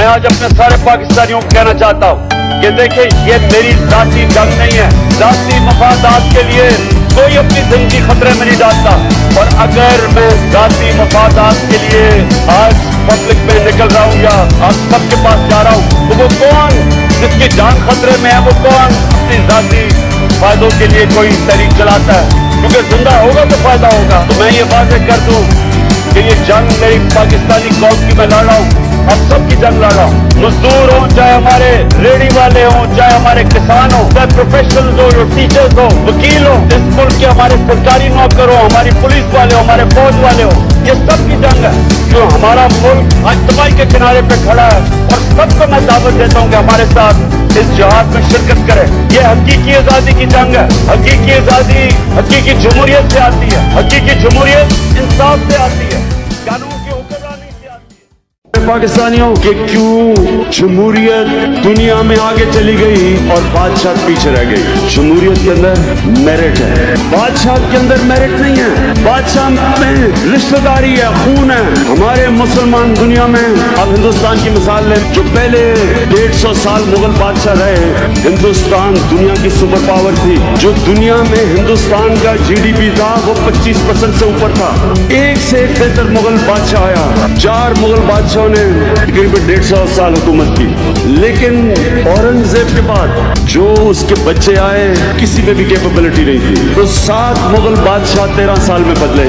मैं आज अपने सारे पाकिस्तानियों को कहना चाहता हूँ कि देखिए, ये मेरी ذاتی जंग नहीं है। ذاتی मफादात के लिए कोई अपनी जिंदगी खतरे में नहीं डालता, और अगर मैं ذاتی मफादात के लिए आज पब्लिक में निकल रहा हूँ या आप सबके पास जा रहा हूँ, तो वो कौन जिसकी जान खतरे में है, वो कौन अपनी ذاتی फायदों के लिए कोई तहरीक चलाता है? क्योंकि जिंदा होगा तो फायदा होगा। तो मैं ये वाज़ेह कर दूं कि ये जंग मेरी पाकिस्तानी कौम की मैं लड़ रहा हूँ, अब सबकी जंग लड़ रहा हूँ। मजदूर हो, चाहे हमारे रेडी वाले हो, चाहे हमारे किसान हो, चाहे प्रोफेशनल्स हो, जो टीचर्स हो, वकील हो, इस मुल्क के हमारे सरकारी नौकर हो, हमारी पुलिस वाले हो, हमारे फौज वाले हो, ये सबकी जंग है। जो हमारा मुल्क आज तबाही के किनारे पे खड़ा है, और सबको मैं दावत देता हूँ कि हमारे साथ इस जिहाद में शिरकत करें। ये हकीकी आज़ादी की जंग है। हकीकी आज़ादी हकीकी जमहूरियत से आती है। हकीकी जमहूरियत इंसाफ से आती है, कानून की हुक्मरानी से आती है। पाकिस्तानियों के क्यों जमहूरियत दुनिया में आगे चली गई और बादशाह पीछे रह गई? जमहूरियत के अंदर मेरिट है, बादशाह के अंदर मेरिट नहीं है। बादशाह में रिश्तेदारी है, खून है। हमारे मुसलमान दुनिया में, अब हिंदुस्तान की मिसाल लें, जो पहले 150 साल मुगल बादशाह रहे, हिंदुस्तान दुनिया की सुपर पावर थी। जो दुनिया में हिंदुस्तान का GDP था वो 25% से ऊपर था। एक से एक बेहतर मुगल बादशाह आया। 4 मुगल बादशाहों ने तकरीबन 150 साल हुकूमत की, लेकिन औरंगजेब के बाद जो उसके बच्चे आए, किसी में भी कैपेबिलिटी नहीं थी। तो 7 मुगल बादशाह 13 साल में बदले,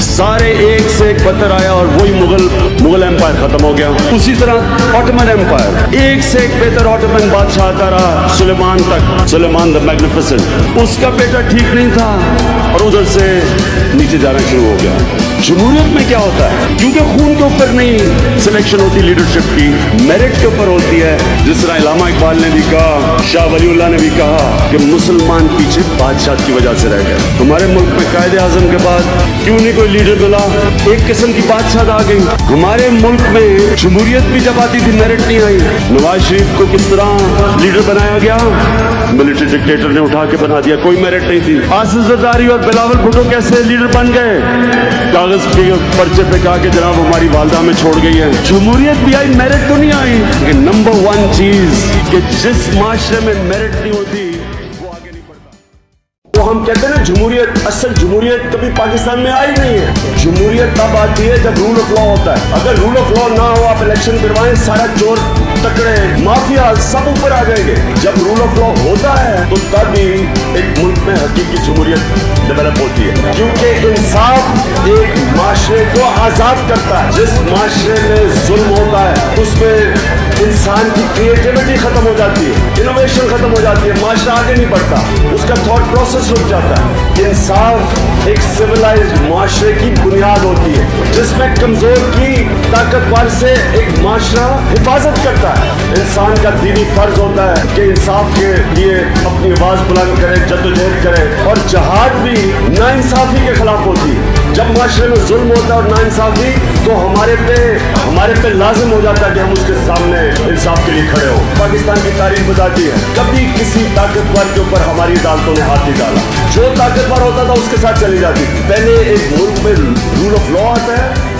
सारे एक से एक बदतर आया, और वही मुगल एम्पायर खत्म हो गया। उसी तरह ऑटोमन एम्पायर, एक से एक बेहतर ऑटोमन बादशाह आता रहा सुलेमान तक, सुलेमान द मैग्निफिसेंट। उसका बेटा ठीक नहीं था, और उधर से नीचे जाना शुरू हो गया। जमहूरियत में क्या होता है? क्योंकि खून के ऊपर नहीं सिलेक्शन होती लीडरशिप की, मेरिट के ऊपर होती है। जिस तरह इलामा इकबाल ने भी कहा, शाह वलीउल्लाह ने भी कहा कि मुसलमान पीछे बादशाह की वजह से रह गए। हमारे मुल्क में कायदे आजम के बाद क्यों नहीं कोई लीडर मिला? एक किस्म की बादशाह आ गई। हमारे मुल्क में जमहूरियत भी जब आती थी मेरिट नहीं आई। नवाज शरीफ को किस तरह लीडर बनाया गया? मिलिट्री डिक्टेटर ने उठा के बना दिया, कोई मेरिट नहीं थी। आसिफ जरदारी और बिलावल भुट्टो कैसे लीडर बन गए? कागज के पर्चे पे कहा कि जनाब हमारी वालदा में छोड़ गई है। जमहूरियत भी आई, मेरिट तो नहीं आई। लेकिन नंबर 1 चीज कि जिस माशरे में मेरिट नहीं होती वो आगे नहीं बढ़ता। तो हम कहते हैं ना, जमहूरियत, असल जमहूरियत कभी पाकिस्तान में आई नहीं है। जमहूरियत तब आती है जब रूल ऑफ लॉ होता है। अगर रूल ऑफ लॉ ना हो, आप इलेक्शन करवाएं, सारा चोर तकड़े माफिया सब ऊपर आ जाएंगे। जब रूल ऑफ लॉ होता है तो तब ही एक मुल्क में हकीकी जमहूरियत डेवलप होती है, क्योंकि इंसाफ एक माशरे को आजाद करता है। जिस माशरे में जुल्म होता है उसमें इंसान की क्रिएटिविटी खत्म हो जाती है, इनोवेशन खत्म हो जाती है, माशरा आगे नहीं बढ़ता, उसका थॉट प्रोसेस रुक जाता है। इंसाफ एक सिविलाइज्ड माशरे की बुनियाद होती है, जिसमें कमजोर की ताकतवर से एक माशरा हिफाजत करता है। इंसान का दीनी फर्ज होता है कि इंसाफ के लिए अपनी आवाज बुलंद करे, जद्दोजहद करे, और जहाद भी नाइंसाफी के खिलाफ होती है। जब माशरे में जुल्म होता है और नाइंसाफी, तो हमारे पे लाजिम हो जाता है कि हम उसके सामने इंसाफ के लिए खड़े हो। पाकिस्तान की तारीख बताती है कभी किसी ताकतवर के ऊपर हमारी अदालतों ने हाथ नहीं डाला। जो ताकतवर होता था उसके साथ चली जाती। पहले एक मुल्क में रूल ऑफ लॉ आता है,